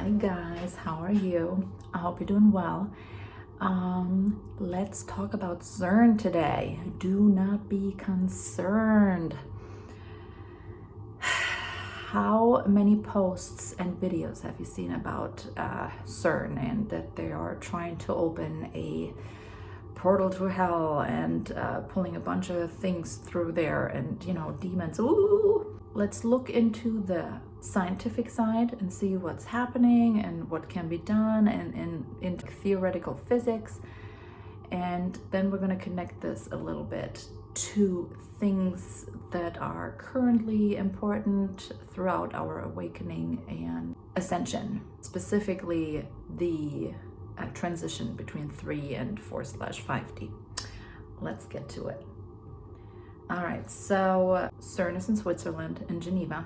Hi guys, how are you? I hope you're doing well. Let's talk about CERN today. Do not be concerned. How many posts and videos have you seen about CERN and that they are trying to open a portal to hell and pulling a bunch of things through there and, demons. Ooh! Let's look into the scientific side and see what's happening and what can be done and in theoretical physics. And then we're going to connect this a little bit to things that are currently important throughout our awakening and ascension, specifically the transition between 3 and 4/5D. Let's get to it. All right, so CERN is in Switzerland, in Geneva.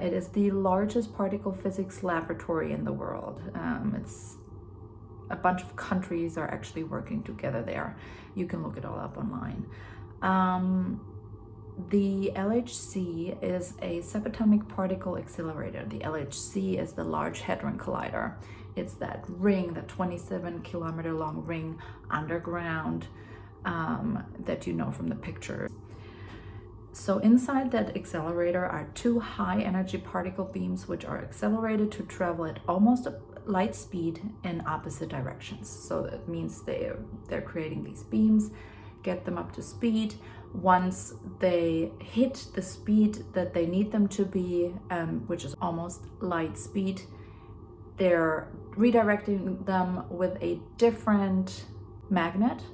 It is the largest particle physics laboratory in the world. It's a bunch of countries are actually working together there. You can look it all up online. The LHC is a subatomic particle accelerator. The LHC is the Large Hadron Collider. It's that ring, that 27-kilometer long ring underground that you know from the picture. So inside that accelerator are 2 high energy particle beams which are accelerated to travel at almost light speed in opposite directions. So that means they're creating these beams, get them up to speed. Once they hit the speed that they need them to be, which is almost light speed, they're redirecting them with a different magnet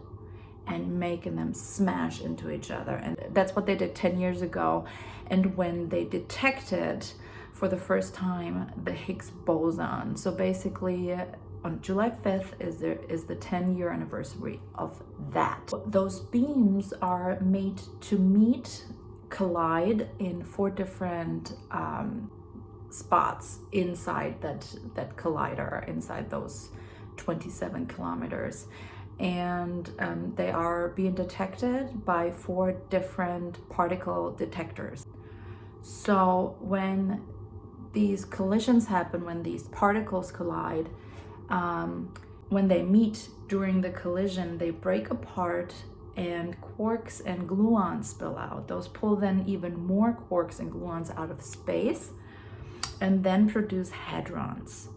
and making them smash into each other. And that's what they did 10 years ago. And when they detected for the first time the Higgs boson. So basically on July 5th is the 10-year anniversary of that. Those beams are made to meet, collide in 4 different spots inside that collider, inside those 27 kilometers. And they are being detected by 4 different particle detectors. So when these collisions happen, when these particles collide, when they meet during the collision, they break apart and quarks and gluons spill out. Those pull then even more quarks and gluons out of space and then produce hadrons,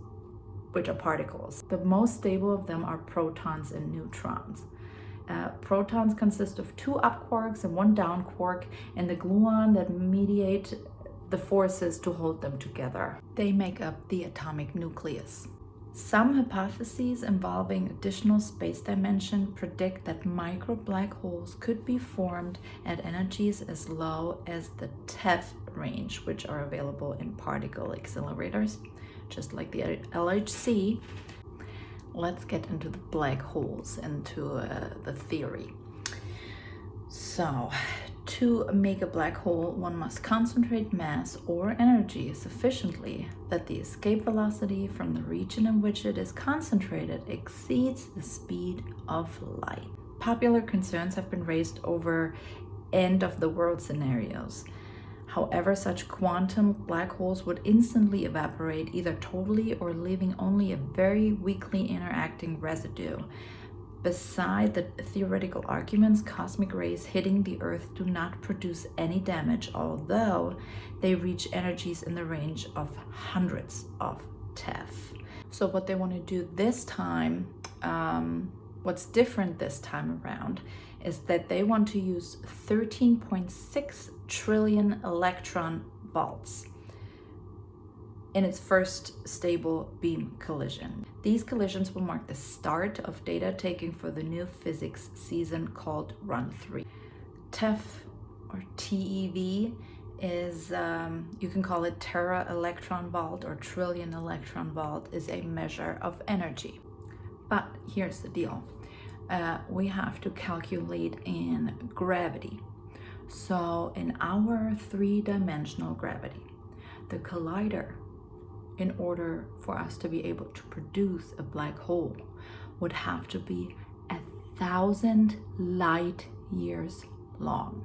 which are particles. The most stable of them are protons and neutrons. Protons consist of 2 up quarks and 1 down quark, and the gluon that mediate the forces to hold them together. They make up the atomic nucleus. Some hypotheses involving additional space dimension predict that micro black holes could be formed at energies as low as the TeV range, which are available in particle accelerators, just like the LHC. Let's get into the black holes, into the theory. So, to make a black hole, one must concentrate mass or energy sufficiently that the escape velocity from the region in which it is concentrated exceeds the speed of light. Popular concerns have been raised over end-of-the-world scenarios. However, such quantum black holes would instantly evaporate, either totally or leaving only a very weakly interacting residue. Beside the theoretical arguments, cosmic rays hitting the Earth do not produce any damage, although they reach energies in the range of hundreds of TeV. So what they want to do this time, what's different this time around, is that they want to use 13.6 trillion electron volts in its first stable beam collision. These collisions will mark the start of data taking for the new physics season called Run 3. TeV, or TeV, is, you can call it tera electron volt or trillion electron volt, is a measure of energy. But here's the deal. We have to calculate in gravity. So in our 3-dimensional gravity, the collider, in order for us to be able to produce a black hole, would have to be 1,000 light years long.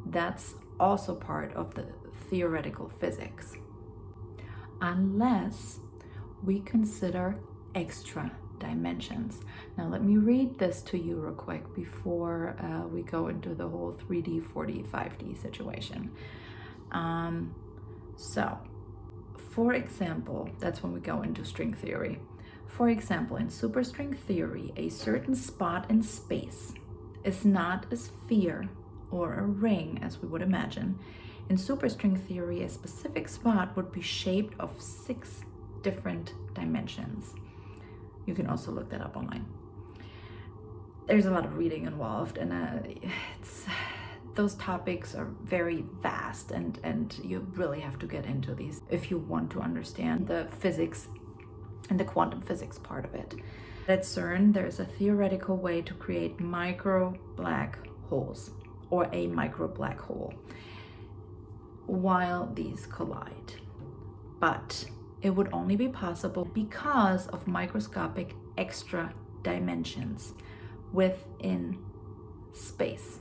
That's also part of the theoretical physics. unless we consider extra dimensions. Now let me read this to you real quick before we go into the whole 3D, 4D, 5D situation. So, for example, that's when we go into string theory. For example, in superstring theory, a certain spot in space is not a sphere or a ring as we would imagine. In superstring theory, a specific spot would be shaped of 6 different dimensions. You can also look that up online. There's a lot of reading involved, and those topics are very vast, and you really have to get into these if you want to understand the physics and the quantum physics part of it. At CERN, there's a theoretical way to create micro black holes, or a micro black hole, while these collide. But it would only be possible because of microscopic extra dimensions within space.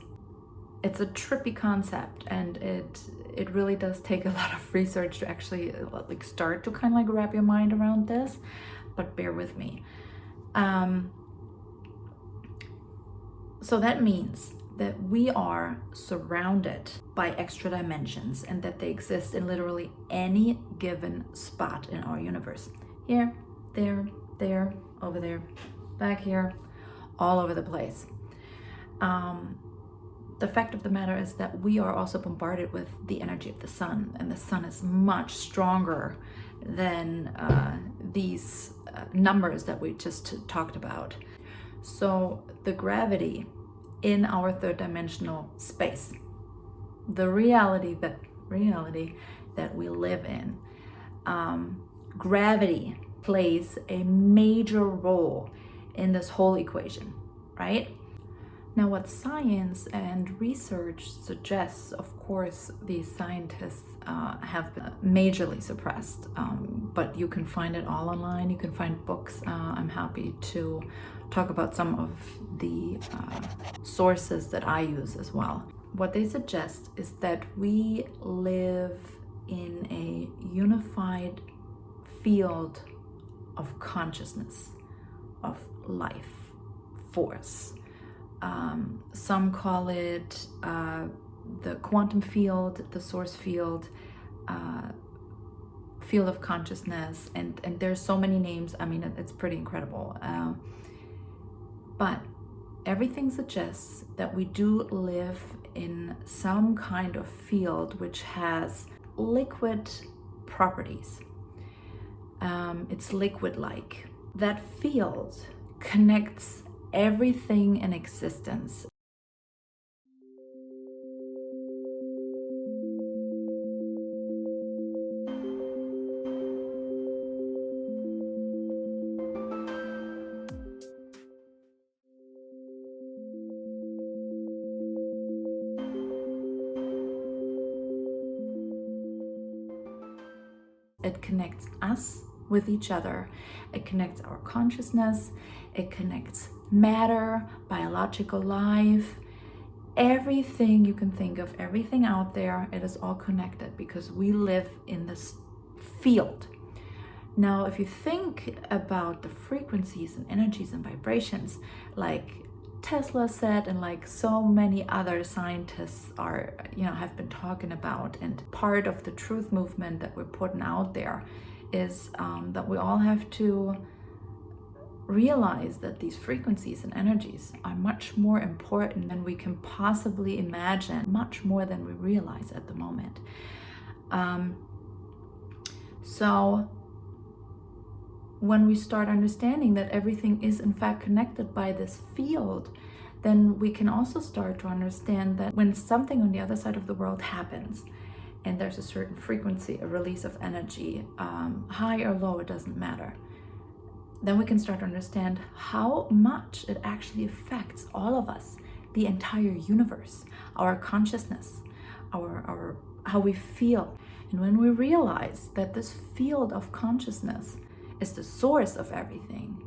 It's a trippy concept, and it really does take a lot of research to actually start to kind of wrap your mind around this, but bear with me. So that means that we are surrounded by extra dimensions, and that they exist in literally any given spot in our universe. Here, there, over there, back here, all over the place. The fact of the matter is that we are also bombarded with the energy of the sun, and the sun is much stronger than these numbers that we just talked about. So the gravity in our third dimensional space, the reality that we live in, gravity plays a major role in this whole equation, right? Now, what science and research suggests, of course, these scientists have been majorly suppressed, but you can find it all online. You can find books. I'm happy to talk about some of the sources that I use as well. What they suggest is that we live in a unified field of consciousness, of life force. Some call it the quantum field, the source field, field of consciousness, and there's so many names. I mean, it's pretty incredible. But everything suggests that we do live in some kind of field which has liquid properties. It's liquid-like. That field connects everything in existence. It connects us with each other. It connects our consciousness. It connects matter, biological life, everything you can think of, everything out there. It is all connected because we live in this field. Now, if you think about the frequencies and energies and vibrations, like Tesla said, and like so many other scientists are, have been talking about, and part of the truth movement that we're putting out there is that we all have to realize that these frequencies and energies are much more important than we can possibly imagine, much more than we realize at the moment. So when we start understanding that everything is in fact connected by this field, then we can also start to understand that when something on the other side of the world happens, and there's a certain frequency, a release of energy, high or low, it doesn't matter, then we can start to understand how much it actually affects all of us, the entire universe, our consciousness, our how we feel. And when we realize that this field of consciousness is the source of everything,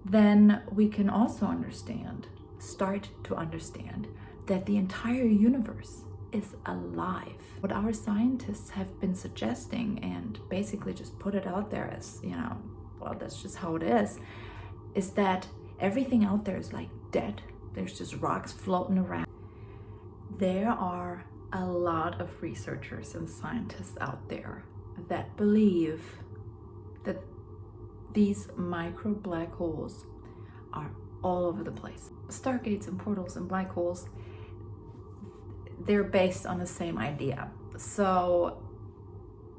then we can also start to understand that the entire universe is alive. What our scientists have been suggesting, and basically just put it out there as, well, that's just how it is that everything out there is like dead. There's just rocks floating around. There are a lot of researchers and scientists out there that believe that these micro black holes are all over the place. Stargates and portals and black holes, they're based on the same idea. So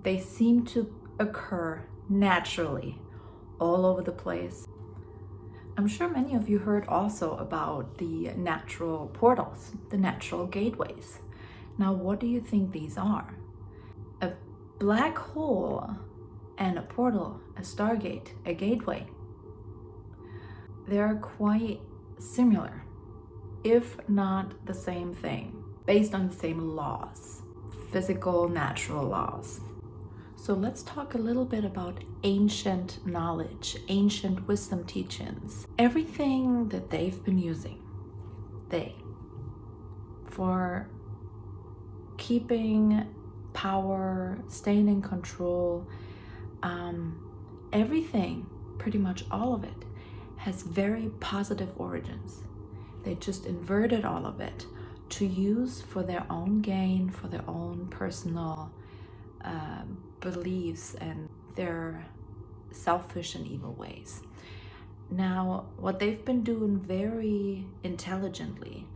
they seem to occur naturally all over the place. I'm sure many of you heard also about the natural portals, the natural gateways. Now, what do you think these are? A black hole and a portal, a stargate, a gateway. They're quite similar, if not the same thing, based on the same laws, physical, natural laws. So let's talk a little bit about ancient knowledge, ancient wisdom teachings. Everything that they've been using, for keeping power, staying in control, everything, pretty much all of it, has very positive origins. They just inverted all of it to use for their own gain, for their own personal beliefs and their selfish and evil ways. Now, what they've been doing very intelligently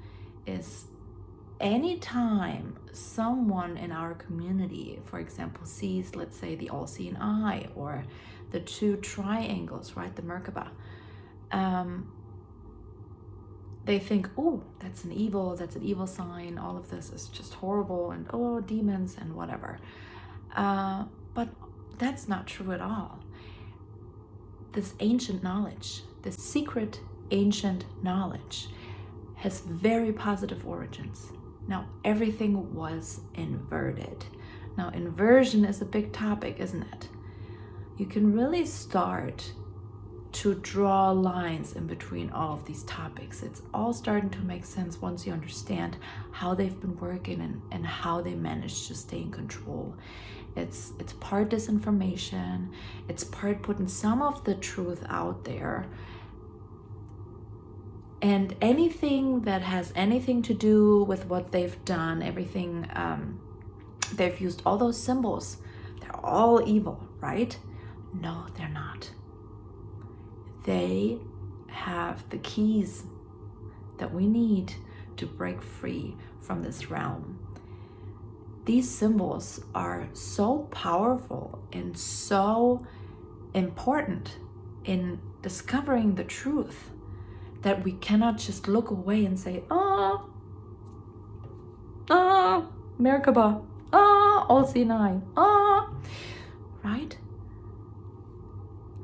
is anytime someone in our community, for example, sees, let's say, the all-seeing eye or the two triangles, right, the Merkaba, they think, oh, that's an evil sign, all of this is just horrible, and oh, demons and whatever. But that's not true at all. This ancient knowledge, this secret ancient knowledge, has very positive origins. Now, everything was inverted. Now, inversion is a big topic, isn't it? You can really start to draw lines in between all of these topics. It's all starting to make sense once you understand how they've been working and how they managed to stay in control. It's part disinformation, it's part putting some of the truth out there, and anything that has anything to do with what they've done, everything, they've used all those symbols, they're all evil, right? No, they're not. They have the keys that we need to break free from this realm. These symbols are so powerful and so important in discovering the truth that we cannot just look away and say, Merkaba, all-seeing eye, right?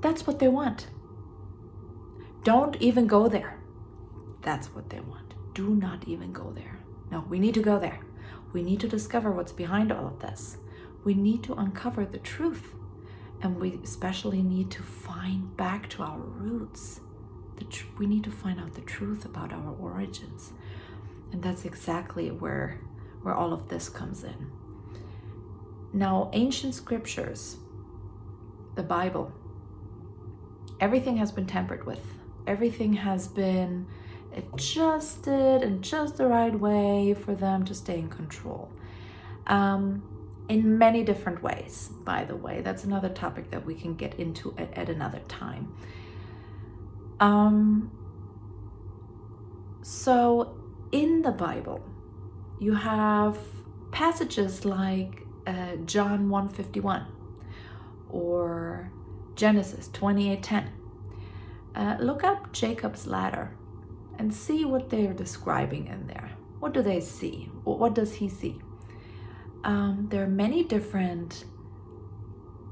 That's what they want. Don't even go there. That's what they want. Do not even go there. No, we need to go there. We need to discover what's behind all of this. We need to uncover the truth. And we especially need to find back to our roots. We need to find out the truth about our origins. And that's exactly where all of this comes in. Now, ancient scriptures, the Bible, everything has been tampered with. Everything has been adjusted in just the right way for them to stay in control. In many different ways, by the way. That's another topic that we can get into at another time. So in the Bible, you have passages like John 1:51 or Genesis 28:10. Look up Jacob's ladder and see what they're describing in there. What do they see? What does he see? There are many different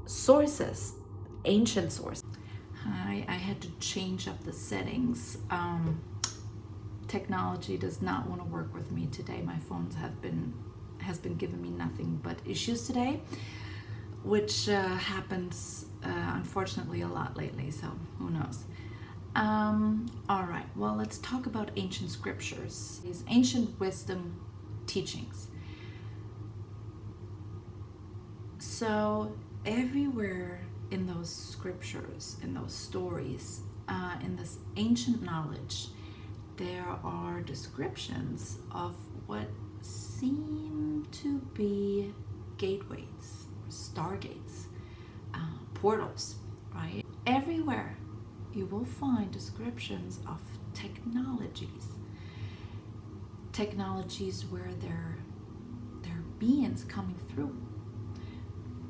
sources, ancient sources. I had to change up the settings. Technology does not want to work with me today. My phone has been giving me nothing but issues today, which happens unfortunately a lot lately, so who knows. All right, well, let's talk about ancient scriptures, these ancient wisdom teachings. So everywhere in those scriptures, in those stories, in this ancient knowledge, there are descriptions of what seem to be gateways, stargates, portals, right? Everywhere you will find descriptions of technologies where there are beings coming through,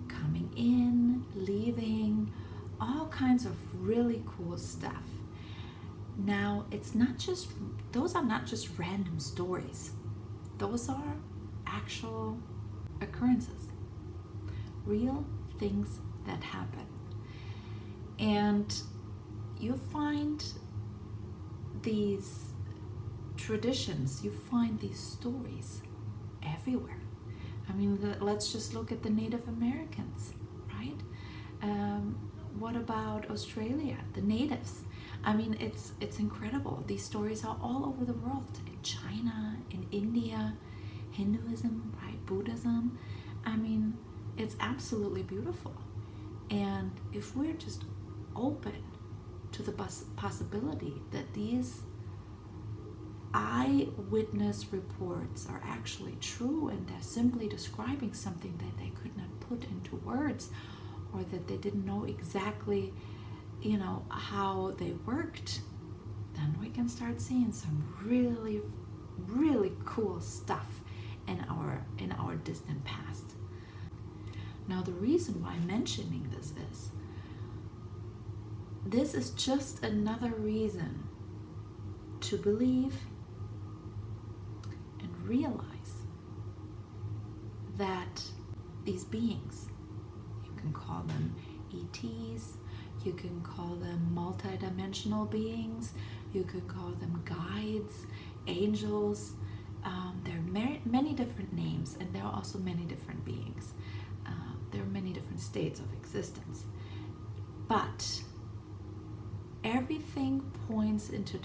coming in, leaving, all kinds of really cool stuff. Now, those are not just random stories. Those are actual occurrences, real things that happen. And you find these traditions, you find these stories everywhere. I mean, let's just look at the Native Americans, right? What about Australia, the natives? I mean, it's incredible. These stories are all over the world, in China, in India, Hinduism, right? Buddhism. I mean, it's absolutely beautiful. And if we're just open to the possibility that these eyewitness reports are actually true and they're simply describing something that they could not put into words, or that they didn't know exactly, how they worked, then we can start seeing some really, really cool stuff in our distant past. Now, the reason why I'm mentioning this is just another reason to believe and realize that these beings, you can call them ETs, you can call them multidimensional beings, you could call them guides, angels. There are many different names, and there are also many different beings. There are many different states of existence. But everything points into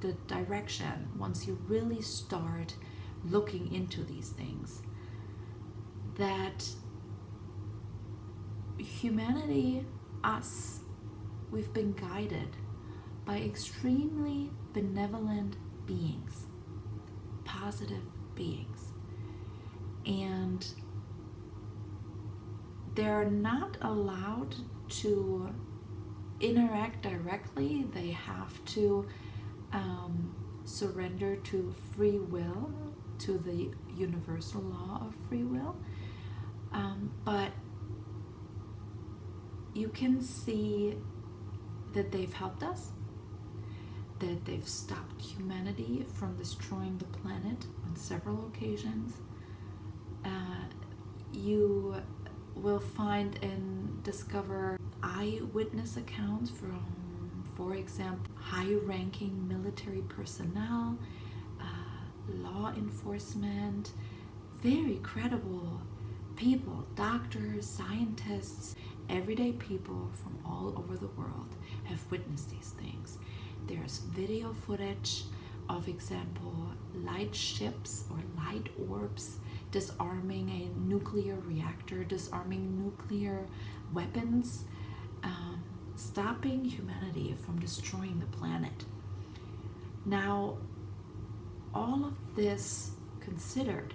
the direction, once you really start looking into these things, that humanity, us, we've been guided by extremely benevolent beings, positive beings, and they're not allowed to interact directly. They have to surrender to free will, to the universal law of free will. But you can see that they've helped us, that they've stopped humanity from destroying the planet on several occasions. You will find and discover eyewitness accounts from, for example, high-ranking military personnel, law enforcement, very credible people, doctors, scientists, everyday people from all over the world have witnessed these things. There's video footage of, example, light ships or light orbs disarming a nuclear reactor, disarming nuclear weapons, stopping humanity from destroying the planet. Now, all of this considered,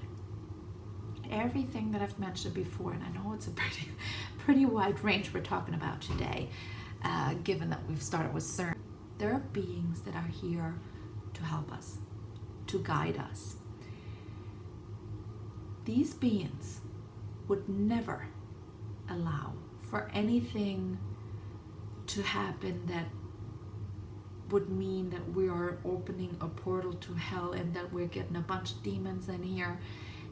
everything that I've mentioned before, and I know it's a pretty wide range we're talking about today, given that we've started with CERN, there are beings that are here to help us, to guide us. These beings would never allow for anything to happen that would mean that we are opening a portal to hell and that we're getting a bunch of demons in here,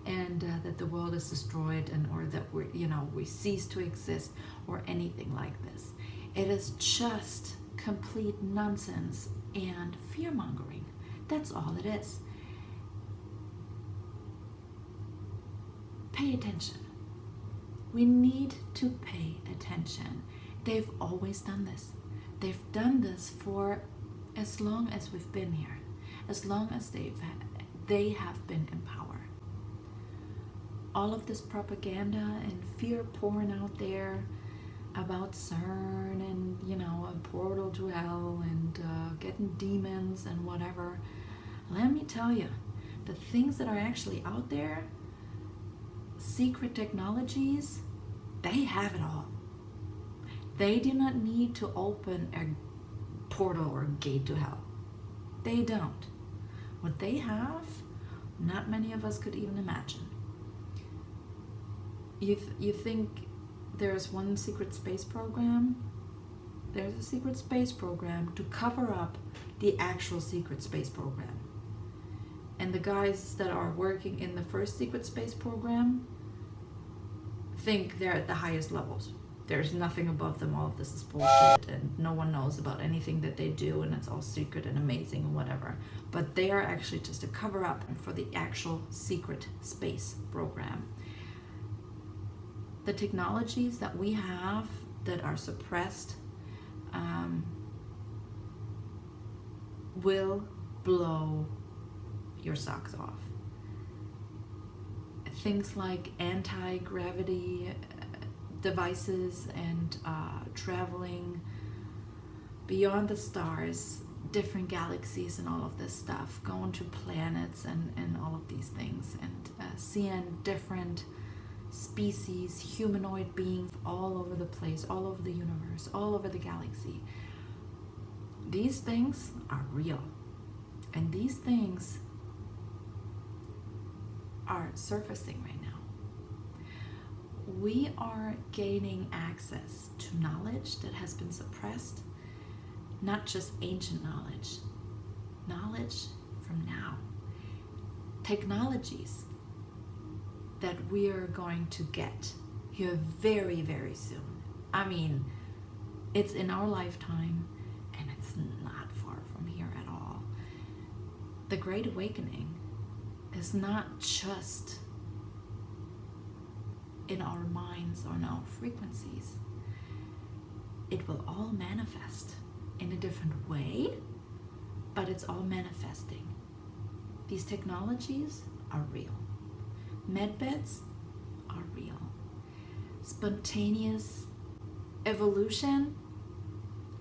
and that the world is destroyed, and or that we cease to exist, or anything like this. It is just complete nonsense and fear-mongering. That's all it is. Pay attention. We need to pay attention. They've always done this. They've done this for as long as we've been here, as long as they have been in power. all of this propaganda and fear pouring out there about CERN and, you know, a portal to hell and getting demons and whatever. Let me tell you, the things that are actually out there, secret technologies, they have it all. They do not need to open a portal or a gate to hell. They don't. What they have, not many of us could even imagine. You think there's one secret space program? There's a secret space program to cover up the actual secret space program. And the guys that are working in the first secret space program think they're at the highest levels. There's nothing above them. All of this is bullshit and no one knows about anything that they do and it's all secret and amazing and whatever. But they are actually just a cover up for the actual secret space program. The technologies that we have that are suppressed will blow your socks off. Things like anti-gravity devices and traveling beyond the stars, different galaxies and all of this stuff, going to planets and all of these things, and seeing different species, humanoid beings all over the place, all over the universe, all over the galaxy. These things are real, and these things are surfacing right now. We are gaining access to knowledge that has been suppressed, not just ancient knowledge, knowledge from now, technologies that we are going to get here very, very soon. I mean, it's in our lifetime and it's not far from here at all. The Great Awakening is not just in our minds or in our frequencies. It will all manifest in a different way, but it's all manifesting. These technologies are real. Medbeds are real. Spontaneous evolution,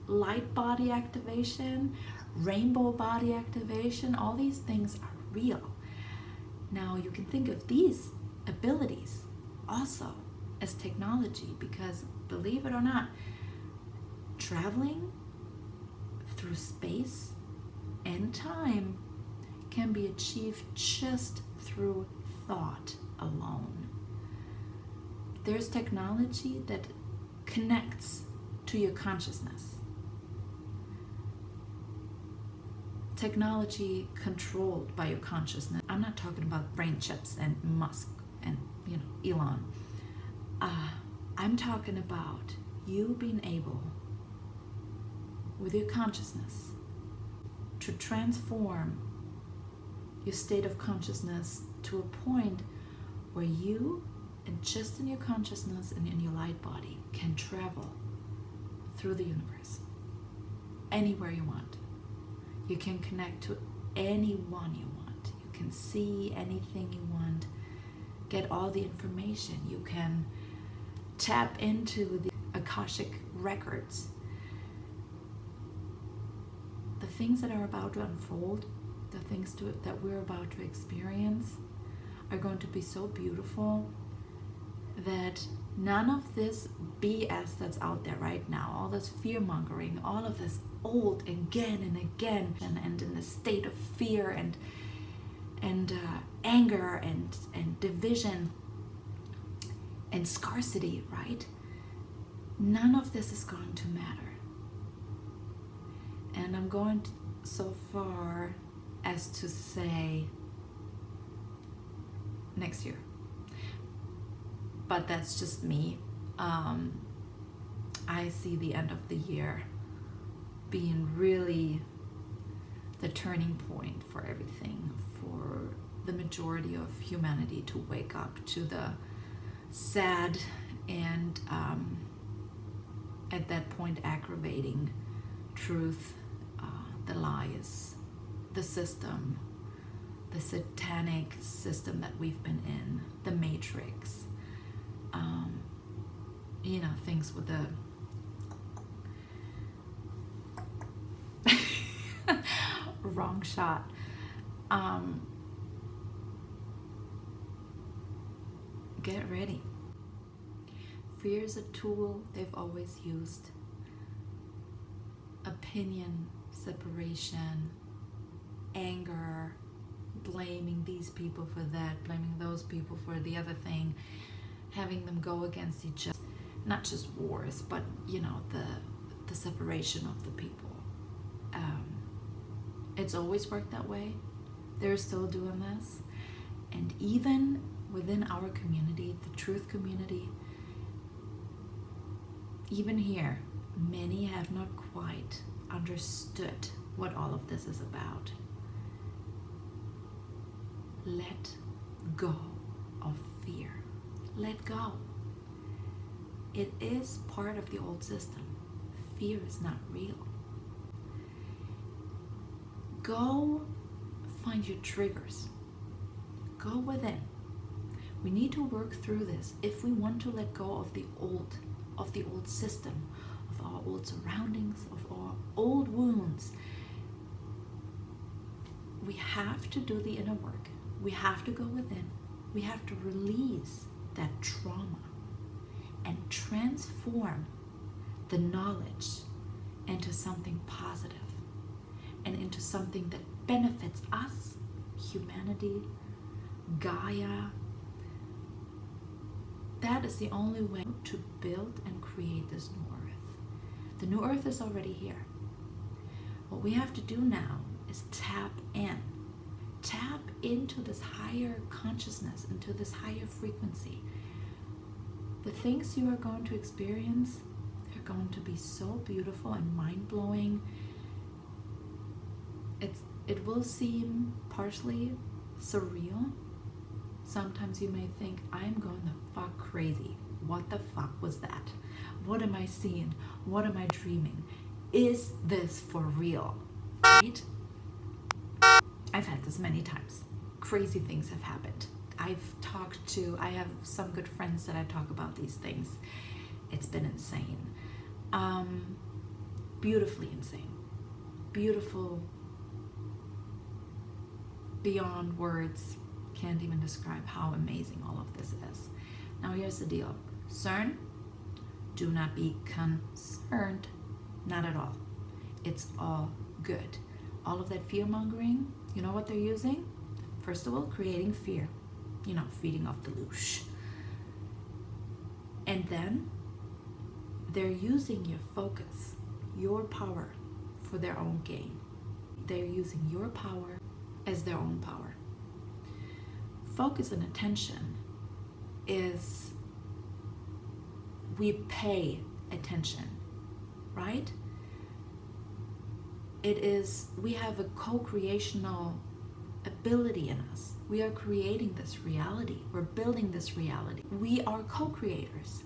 light body activation, rainbow body activation, all these things are real. Now you can think of these abilities also as technology, because believe it or not, traveling through space and time can be achieved just through thought alone. There's technology that connects to your consciousness. Technology controlled by your consciousness. I'm not talking about brain chips and Musk and Elon. I'm talking about you being able, with your consciousness, to transform your state of consciousness to a point where you, and just in your consciousness and in your light body, can travel through the universe anywhere you want. You can connect to anyone you want. You can see anything you want, get all the information. You can tap into the Akashic records. The things that are about to unfold, the things that we're about to experience, are going to be so beautiful that none of this BS that's out there right now, all this fear-mongering, all of this old again and again, and in the state of fear and anger and division and scarcity, right? None of this is going to matter. And I'm going so far as to say next year. But that's just me. I see the end of the year being really the turning point for everything, for the majority of humanity to wake up to the sad and at that point aggravating truth, the lies, the system, the satanic system that we've been in, the matrix, things with the wrong shot. Get ready. Fear is a tool they've always used. Opinion, separation, anger, blaming these people for that, blaming those people for the other thing, having them go against each other. Not just wars, but the separation of the people. It's always worked that way. They're still doing this. And even within our community, the truth community, even here, many have not quite understood what all of this is about. Let go of fear. Let go. It is part of the old system. Fear is not real. Go find your triggers. Go within. We need to work through this if we want to let go of the old system, of our old surroundings, of our old wounds. We have to do the inner work. We have to go within. We have to release that trauma and transform the knowledge into something positive and into something that benefits us, humanity, Gaia. That is the only way to build and create this new earth. The new earth is already here. What we have to do now is tap into this higher consciousness, into this higher frequency. The things you are going to experience are going to be so beautiful and mind-blowing. It will seem partially surreal. Sometimes you may think, I'm going the fuck crazy. What the fuck was that? What am I seeing? What am I dreaming? Is this for real? Right? I've had this many times. Crazy things have happened. I have some good friends that I talk about these things. It's been insane. Beautifully insane. Beautiful beyond words. Can't even describe how amazing all of this is. Now here's the deal. CERN, do not be concerned. Not at all. It's all good. All of that fear mongering, you know what they're using? First of all, creating fear. Feeding off the loosh. And then they're using your focus, your power for their own gain. They're using your power as their own power. Focus and attention is, we pay attention, right? It is, we have a co-creational ability in us. We are creating this reality. We're building this reality. We are co-creators.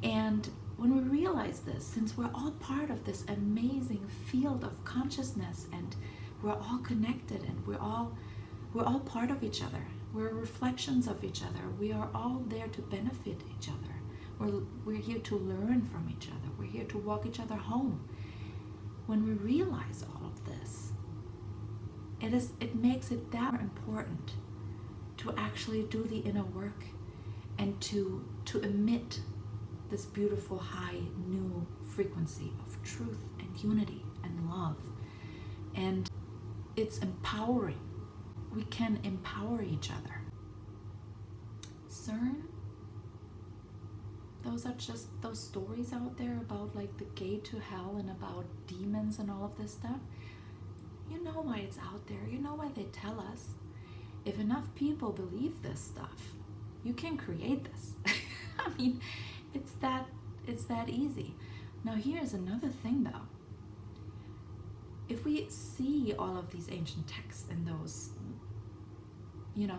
And when we realize this, since we're all part of this amazing field of consciousness, and we're all connected, and we're all part of each other. We're reflections of each other. We are all there to benefit each other. We're here to learn from each other. We're here to walk each other home. When we realize all of this, it makes it that important to actually do the inner work and to emit this beautiful high new frequency of truth and unity and love. And it's empowering. We can empower each other. CERN, those are just those stories out there about like the gate to hell and about demons and all of this stuff. You know why it's out there. You know why they tell us. If enough people believe this stuff, you can create this. I mean, it's that easy. Now here's another thing though. If we see all of these ancient texts and those,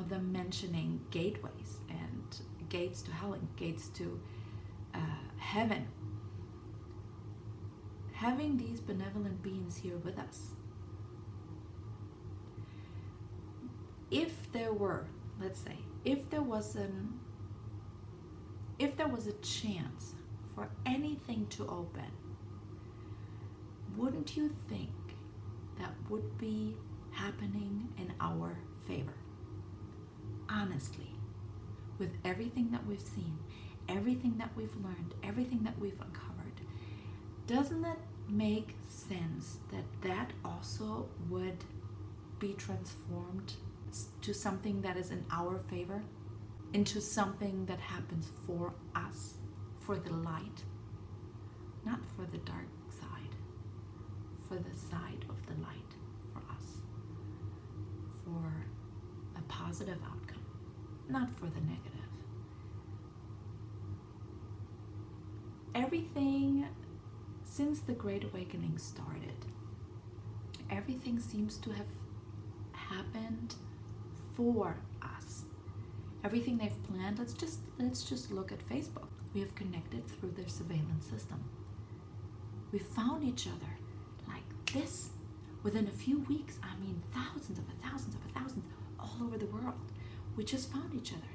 them mentioning gateways and gates to hell and gates to heaven, having these benevolent beings here with us, there were, let's say, if there was a chance for anything to open, wouldn't you think that would be happening in our favor? Honestly, with everything that we've seen, everything that we've learned, everything that we've uncovered, doesn't it make sense that that also would be transformed to something that is in our favor, into something that happens for us, for the light, not for the dark side, for the side of the light, for us, for a positive outcome, not for the negative. Everything since the Great Awakening started, everything seems to have happened for us. Everything they've planned, let's just look at Facebook. We have connected through their surveillance system. We found each other like this within a few weeks. I mean, thousands all over the world. We just found each other,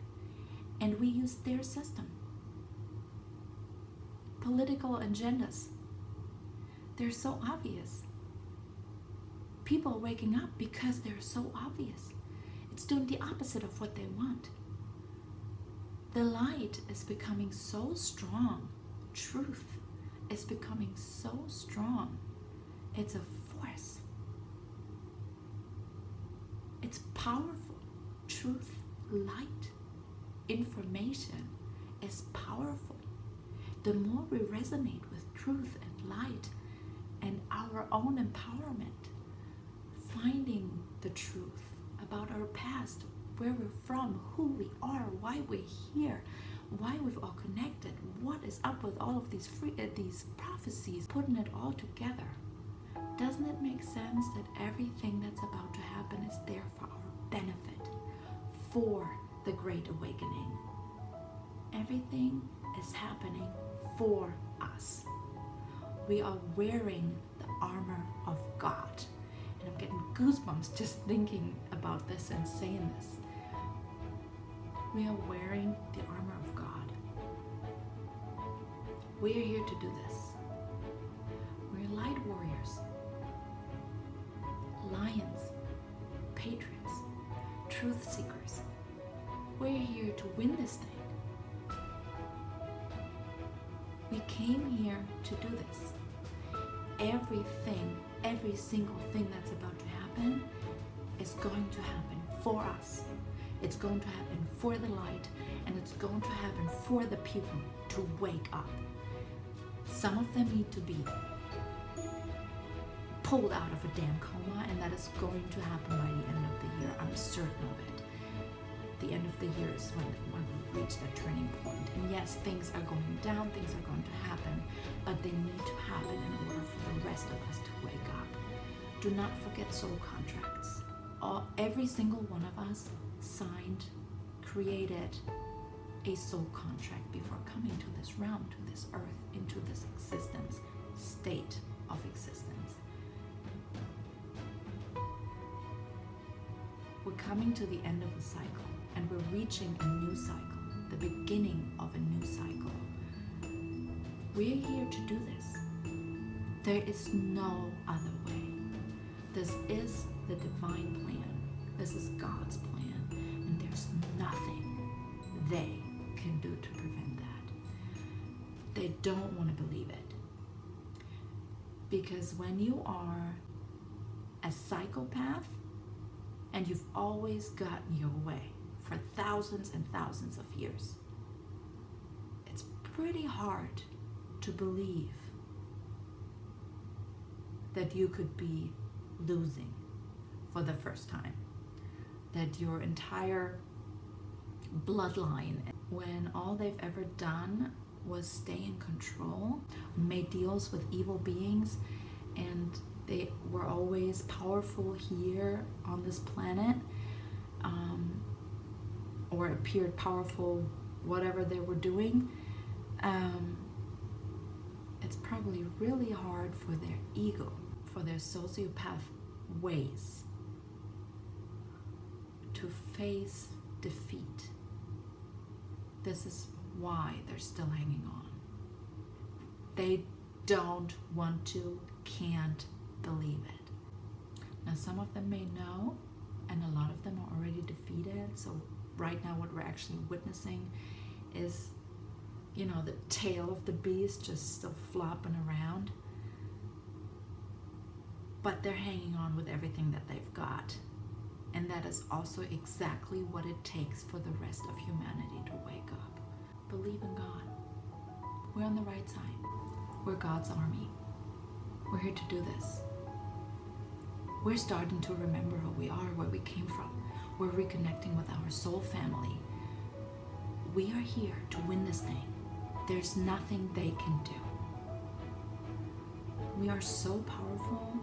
and we used their system. Political agendas, they're so obvious. People are waking up because they're so obvious. It's doing the opposite of what they want. The light is becoming so strong. Truth is becoming so strong. It's a force. It's powerful. Truth, light, information is powerful. The more we resonate with truth and light and our own empowerment, finding the truth about our past, where we're from, who we are, why we're here, why we've all connected, what is up with all of these prophecies, putting it all together. Doesn't it make sense that everything that's about to happen is there for our benefit, for the Great Awakening? Everything is happening for us. We are wearing the armor of God. And I'm getting goosebumps just thinking about this and saying this. We are wearing the armor of God. We are here to do this. We're light warriors, lions, patriots, truth seekers. We're here to win this thing. We came here to do this. Everything, every single thing that's about to happen is going to happen for us. It's going to happen for the light, and it's going to happen for the people to wake up. Some of them need to be pulled out of a damn coma, and that is going to happen by the end of the year. I'm certain of it. The end of the year is when we reach that turning point. And yes, things are going down, things are going to happen, but they need to happen in order for the rest of us to wake up. Do not forget soul contracts. Every single one of us signed, created a soul contract before coming to this realm, to this earth, into this existence, state of existence. We're coming to the end of a cycle, and we're reaching a new cycle, the beginning of a new cycle. We're here to do this. There is no other way. This is the divine plan. This is God's plan, and there's nothing they can do to prevent that. They don't want to believe it. Because when you are a psychopath and you've always gotten your way for thousands and thousands of years, it's pretty hard to believe that you could be losing for the first time, that your entire bloodline, when all they've ever done was stay in control, made deals with evil beings, and they were always powerful here on this planet, or appeared powerful whatever they were doing, it's probably really hard for their ego, for their sociopath ways, to to face defeat. This is why they're still hanging on. They don't want to, can't believe it. Now, some of them may know, and a lot of them are already defeated. So right now what we're actually witnessing is, you know, the tail of the beast just still flopping around. But they're hanging on with everything that they've got. And that is also exactly what it takes for the rest of humanity to wake up. Believe in God. We're on the right side. We're God's army. We're here to do this. We're starting to remember who we are, where we came from. We're reconnecting with our soul family. We are here to win this thing. There's nothing they can do. We are so powerful,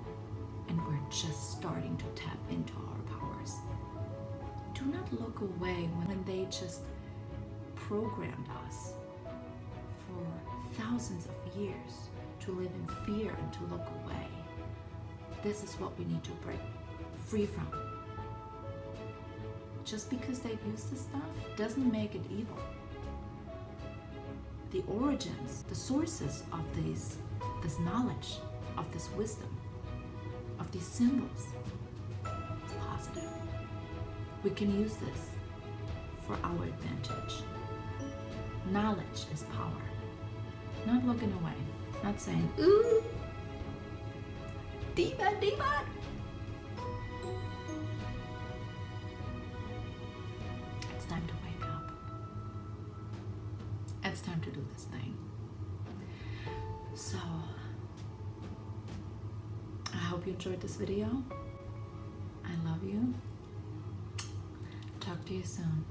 and we're just starting to tap into our powers. Do not look away when they just programmed us for thousands of years to live in fear and to look away. This is what we need to break free from. Just because they've used this stuff doesn't make it evil. The origins, the sources of this knowledge, of this wisdom, of these symbols, it's positive. We can use this for our advantage. Knowledge is power. Not looking away, not saying, ooh, demon, demon. It's time to wake up. It's time to do this thing. So, I hope you enjoyed this video. I love you. Talk to you soon.